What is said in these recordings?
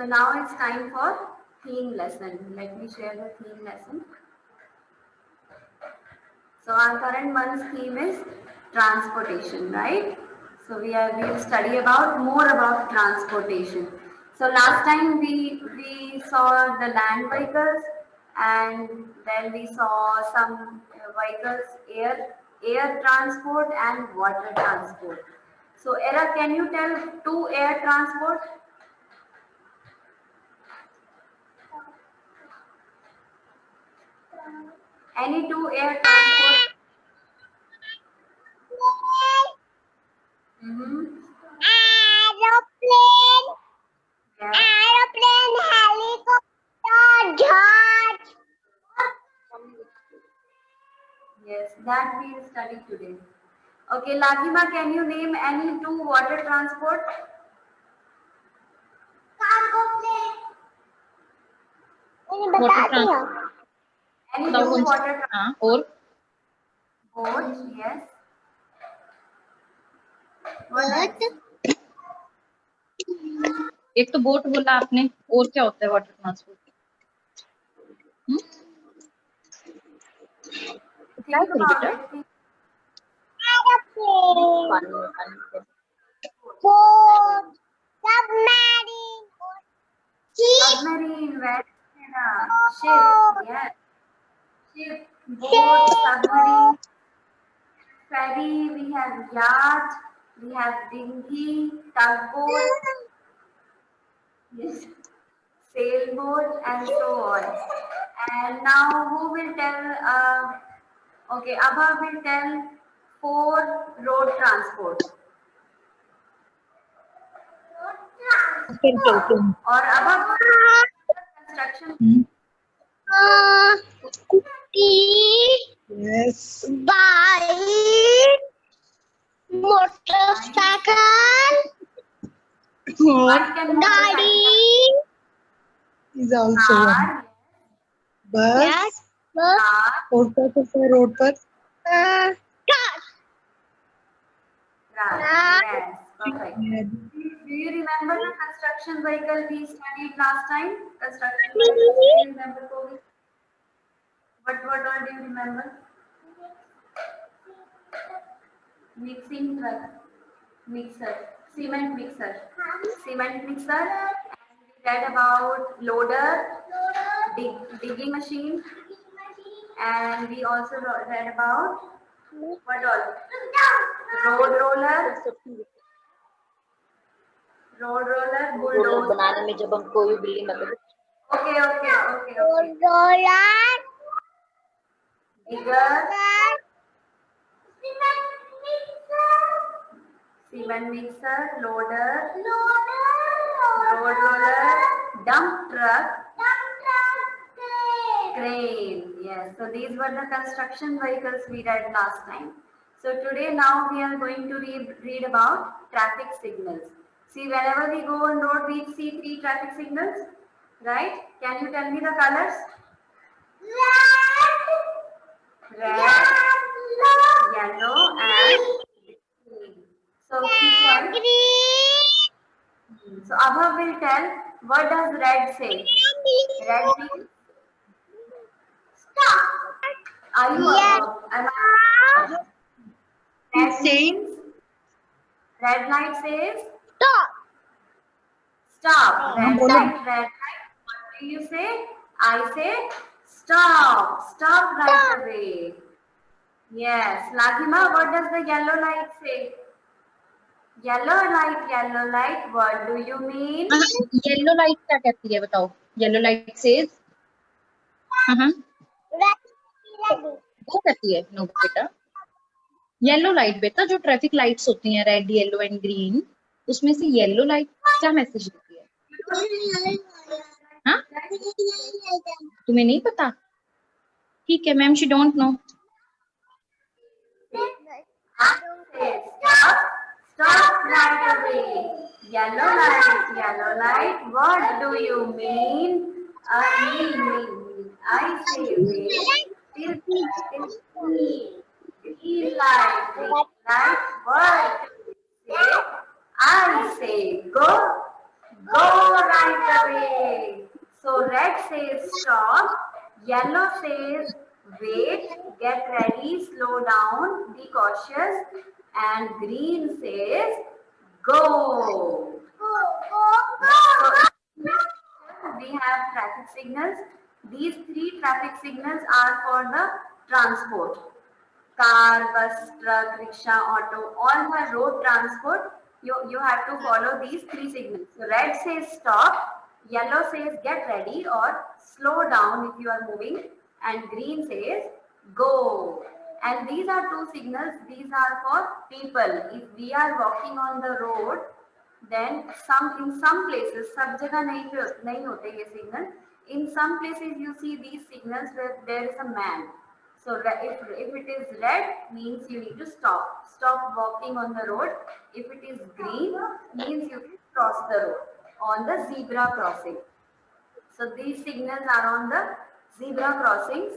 So now it's time for theme lesson. Let me share the theme lesson. So our current month's theme is transportation, right? So we'll study about more about transportation. So last time we saw the land vehicles, and then we saw some vehicles, air transport and water transport. So Era, can you tell two air transport? Any two air transport? Aeroplane, Yeah. aeroplane, helicopter, judge. Yes, that we will study today. Okay, Latima, can you name any two water transport? Cargo plane. मैंने water बता दिया। Transport Any बताओ two कौन सी? water हाँ, और transport? Yes. What else? एक तो boat बोला आपने, और क्या होता है water transport? Think about it. Aeroplane, boat, submarine, ship, Submarine, where? Ship, yes. Ship, boat, submarine, ferry, we have yacht, we have dinghy, tugboat, yes, sailboat, and so on. And now who will tell, okay, Abha will tell 4 road transports. Or Abha, construction. scooty, Yes. bike, motorcycle, What can गाड़ी, Is also one. car, Bus. yes, bus, car, और क्या होता है road पर? car, car. Yes, perfect. Do you remember the construction vehicle we studied last time? Construction vehicles, do you remember, Kovi? What all do you remember? Mixing truck, mixer, cement mixer. And we read about loader, digging machine, and we also read about what all? Road roller, bulldozer. बनाने में जब हम कोई building मतलब Okay. roller, Digger, cement cement mixer, loader, road roller, dump truck, crane. Yes, so these were the construction vehicles we read last time. So today now we are going to read about traffic signals. See, whenever we go on road, we see 3 traffic signals, right? Can you tell me the colors? Red, yellow, and green. So keep quiet. green, So Abha will tell, what does red say? Red means stop. Are you Yes. Red means, red light says stop, stop. Red बोलो। light. What do you say? I say stop right away. Yes. Latima, what does the yellow light say? Yellow light, what do you mean? Yellow light क्या कहती है बताओ? Yellow light says ready, वो कहती है no बेटा, yellow light बेटा जो ट्रैफिक लाइट्स होती हैं रेड येलो एंड ग्रीन, उसमें से येलो लाइट क्या मैसेज देती है? हाँ, तुम्हें नहीं पता? ठीक है ma'am, she don't know. Stop right away. Yellow light, what do you mean? Me. I say wait. Green light, what do you say? I say go. Go right away. So red says stop, yellow says wait, get ready, slow down, be cautious, and green says go. So we have traffic signals. These three traffic signals are for the transport. Car, bus, truck, rickshaw, auto, all the road transport, you have to follow these three signals. So red says stop, yellow says get ready or slow down if you are moving, and green says go. And these are two signals, these are for people. If we are walking on the road, then in some places, सब जगह नहीं होते ये signal. In some places you see these signals where there is a man. So if it is red, means you need to stop. Stop walking on the road. If it is green, means you can cross the road on the zebra crossing. So these signals are on the zebra crossings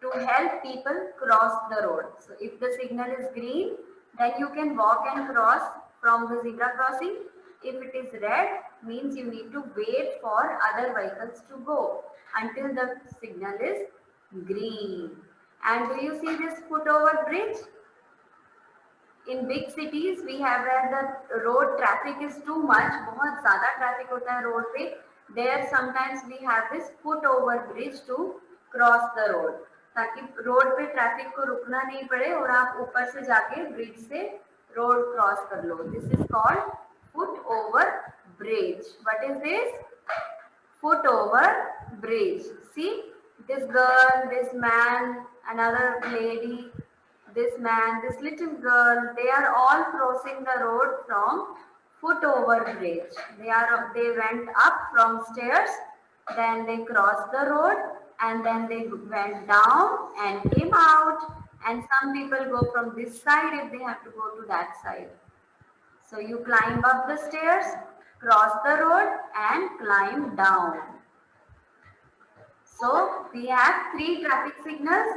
to help people cross the road. So if the signal is green, then you can walk and cross from the zebra crossing. If it is red, means you need to wait for other vehicles to go until the signal is green. And do you see this foot-over bridge? In big cities, we have where the road traffic is too much, बहुत ज़्यादा traffic होता है road पे. There sometimes we have this foot-over bridge to cross the road, ताकि road पे traffic को रुकना नहीं पड़े और आप ऊपर से जाके bridge से road cross कर लो. This is called foot-over bridge. What is this? Foot-over bridge. See, this girl, this man, another lady, this man, this little girl, they are all crossing the road from foot-over bridge. They went up from stairs, then they crossed the road, and then they went down and came out. And some people go from this side if they have to go to that side. So you climb up the stairs, cross the road, and climb down. So we have three traffic signals.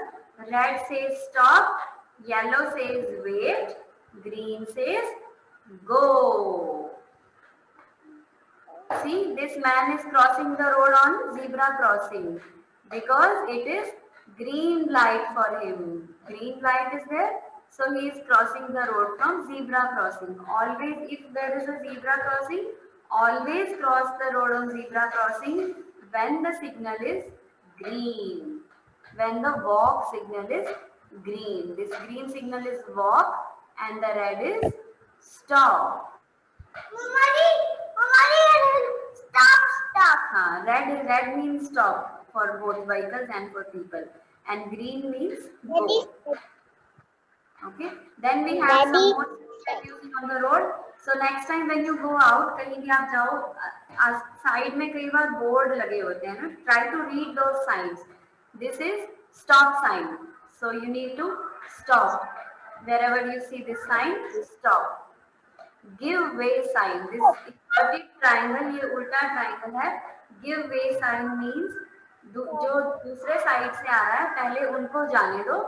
Red says stop, yellow says wait, green says go. See, this man is crossing the road on zebra crossing because it is green light for him. Green light is there, so he is crossing the road from zebra crossing. Always, if there is a zebra crossing, always cross the road on zebra crossing when the signal is green. When the walk signal is green. This green signal is walk and the red is stop. Stop. Red means stop for both vehicles and for people. And green means go. Okay. Then we have some more signs using on the road. So next time when you go out, कहीं भी आप जाओ, side में कई बार board लगे होते हैं ना. Try to read those signs. This is stop sign. So you need to stop. Wherever you see this sign, stop. Give way sign. This inverted triangle, ये उल्टा triangle है. Give way sign means जो दूसरे side से आ रहा है, पहले उनको जाने दो.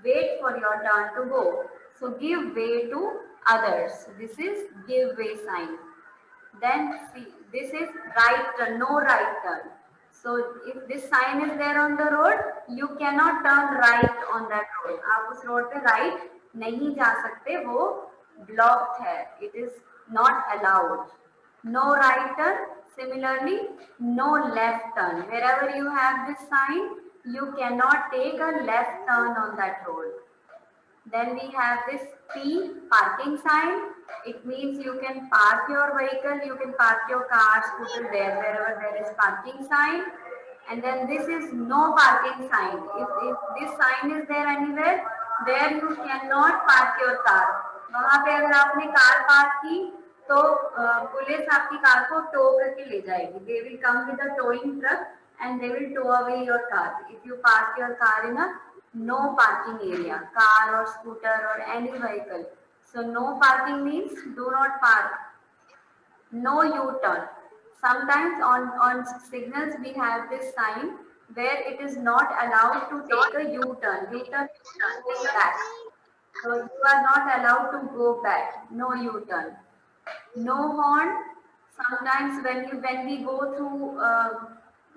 Wait for your turn to go. So give way to others. This is give way sign. Then see, this is right turn, no right turn. So if this sign is there on the road, you cannot turn right on that road. आप उस road पे right नहीं जा सकते, वो blocked है. It is not allowed. No right turn. Similarly, no left turn. Wherever you have this sign, you cannot take a left turn on that road. Then we have this P, parking sign. It means you can park your vehicle, you can park your car, scooter there, wherever there is parking sign. And then this is no parking sign. If this sign is there anywhere, there you cannot park your car. वहाँ पे अगर आपने car park की, तो police आपकी car को to करके ले जाएगी. They will come with a towing truck and they will tow away your car. If you park your car in a no parking area, car or scooter or any vehicle. So no parking means do not park. No U-turn. Sometimes on signals we have this sign where it is not allowed to take a U-turn. U-turn is going back. So you are not allowed to go back. No U-turn. No horn. sometimes when we go through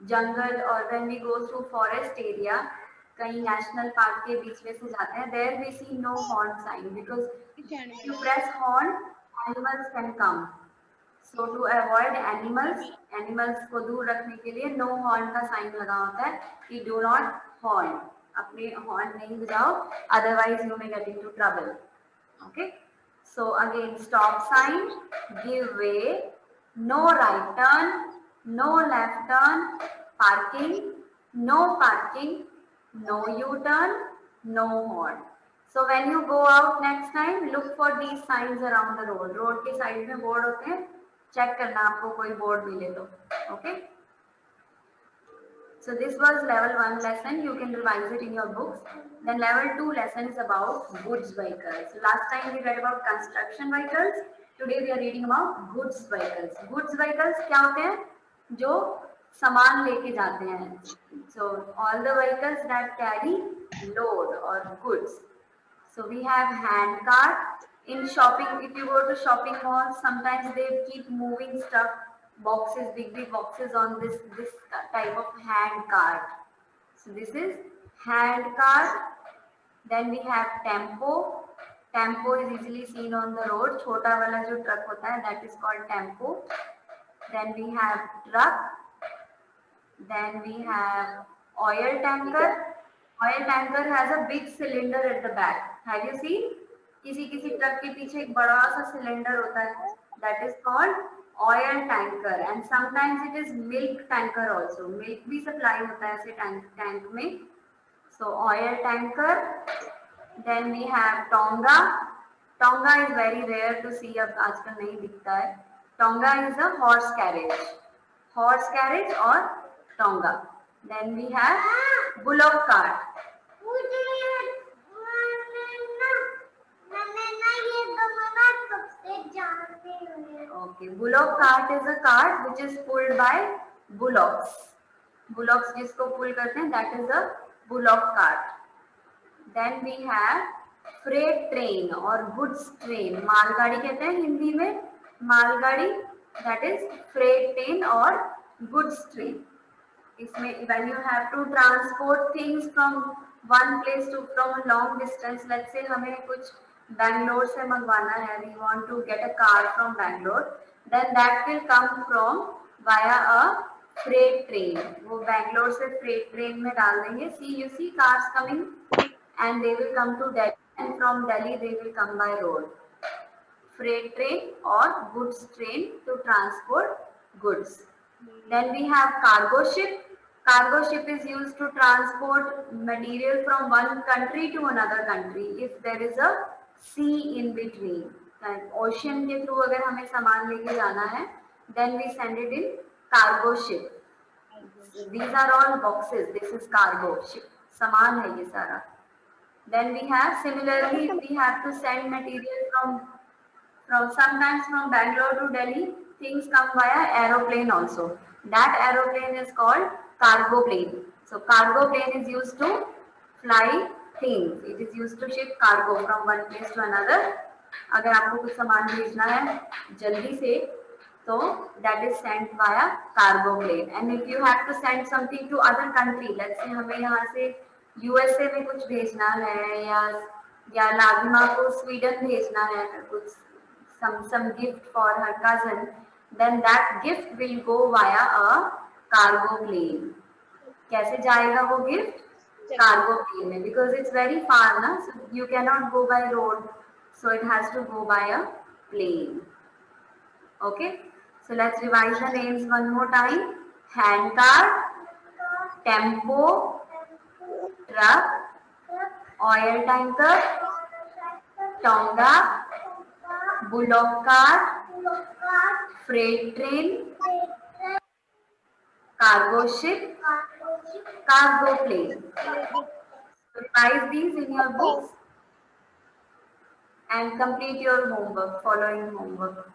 jungle or when we go through forest area, कहीं national park के बीच में से जाते हैं, there we see no horn sign because if you press horn, animals can come. So to avoid animals को दूर रखने के लिए no horn का sign लगा होता है कि do not horn, अपने horn नहीं बजाओ, otherwise you may get into trouble. Okay. So again, stop sign, give way, no right turn, no left turn, parking, no parking, no U-turn, no horn. So when you go out next time, look for these signs around the road. Road के side में board होते हैं, check करना आपको कोई board मिले तो, okay? So this was level 1 lesson. You can revise it in your books. Then level 2 lesson is about goods vehicles. So last time we read about construction vehicles. Today we are reading about goods vehicles. Goods vehicles क्या होते हैं? जो सामान लेके जाते हैं. So all the vehicles that carry load or goods. So we have hand cart. In shopping, if you go to shopping malls, sometimes they keep moving stuff, boxes, big boxes on this type of hand cart. So this is hand cart. Then we have tempo. Tempo is easily seen on the road. छोटा वाला जो truck होता है, that is called tempo. Then we have truck. Then we have oil tanker. Oil tanker has a big cylinder at the back. Have you seen? किसी truck के पीछे एक बड़ा सा सिलेंडर होता है. That is called oil tanker. And sometimes it is milk tanker also. Milk भी supply होता है ऐसे tank में. So oil tanker. Then we have tonga. Tonga is very rare to see. अब आजकल नहीं दिखता है. Tonga is a horse carriage. Horse carriage or tonga. Then we have bullock cart. Okay, bullock cart is a cart which is pulled by bullocks. Bullocks जिसको pull करते हैं, that is a bullock cart. Then we have freight train or goods train. मालगाड़ी कहते हैं हिंदी में, मालगाड़ी, that is freight train or goods train. इसमें when you have to transport things from one place to from a long distance, let's say हमें कुछ Bangalore से मंगवाना है, we want to get a car from Bangalore, then that will come from via a freight train. वो Bangalore से freight train में डाल देंगे. See, you see cars coming and they will come to Delhi, and from Delhi they will come by road. Freight train or goods train to transport goods. Then we have cargo ship. Cargo ship is used to transport material from one country to another country if there is a sea in between. Like ocean के through अगर हमें सामान लेके जाना है, then we send it in cargo ship. These are all boxes. This is cargo ship. सामान है ये सारा. Then we have similarly we have to send material from sometimes from Bangalore to Delhi. Things come via aeroplane also. That aeroplane is called cargo plane. So cargo plane is used to fly things. It is used to ship cargo from one place to another. अगर आपको कुछ सामान भेजना है जल्दी से, तो that is sent via cargo plane. And if you have to send something to other country, let's say हमें यहाँ से USA में कुछ भेजना है या लागिमा को स्वीडन भेजना है कुछ some gift for her cousin, then that gift will go via a cargo plane. कैसे जाएगा वो gift? Cargo plane में, because it's very far ना, so you cannot go by road, so it has to go by a plane. Okay, so let's revise the names one more time. Hand cart, tempo, truck, oil tanker, tonga, bullock cart, freight train, cargo ship, cargo plane. Revise these in your books and complete your homework, following homework.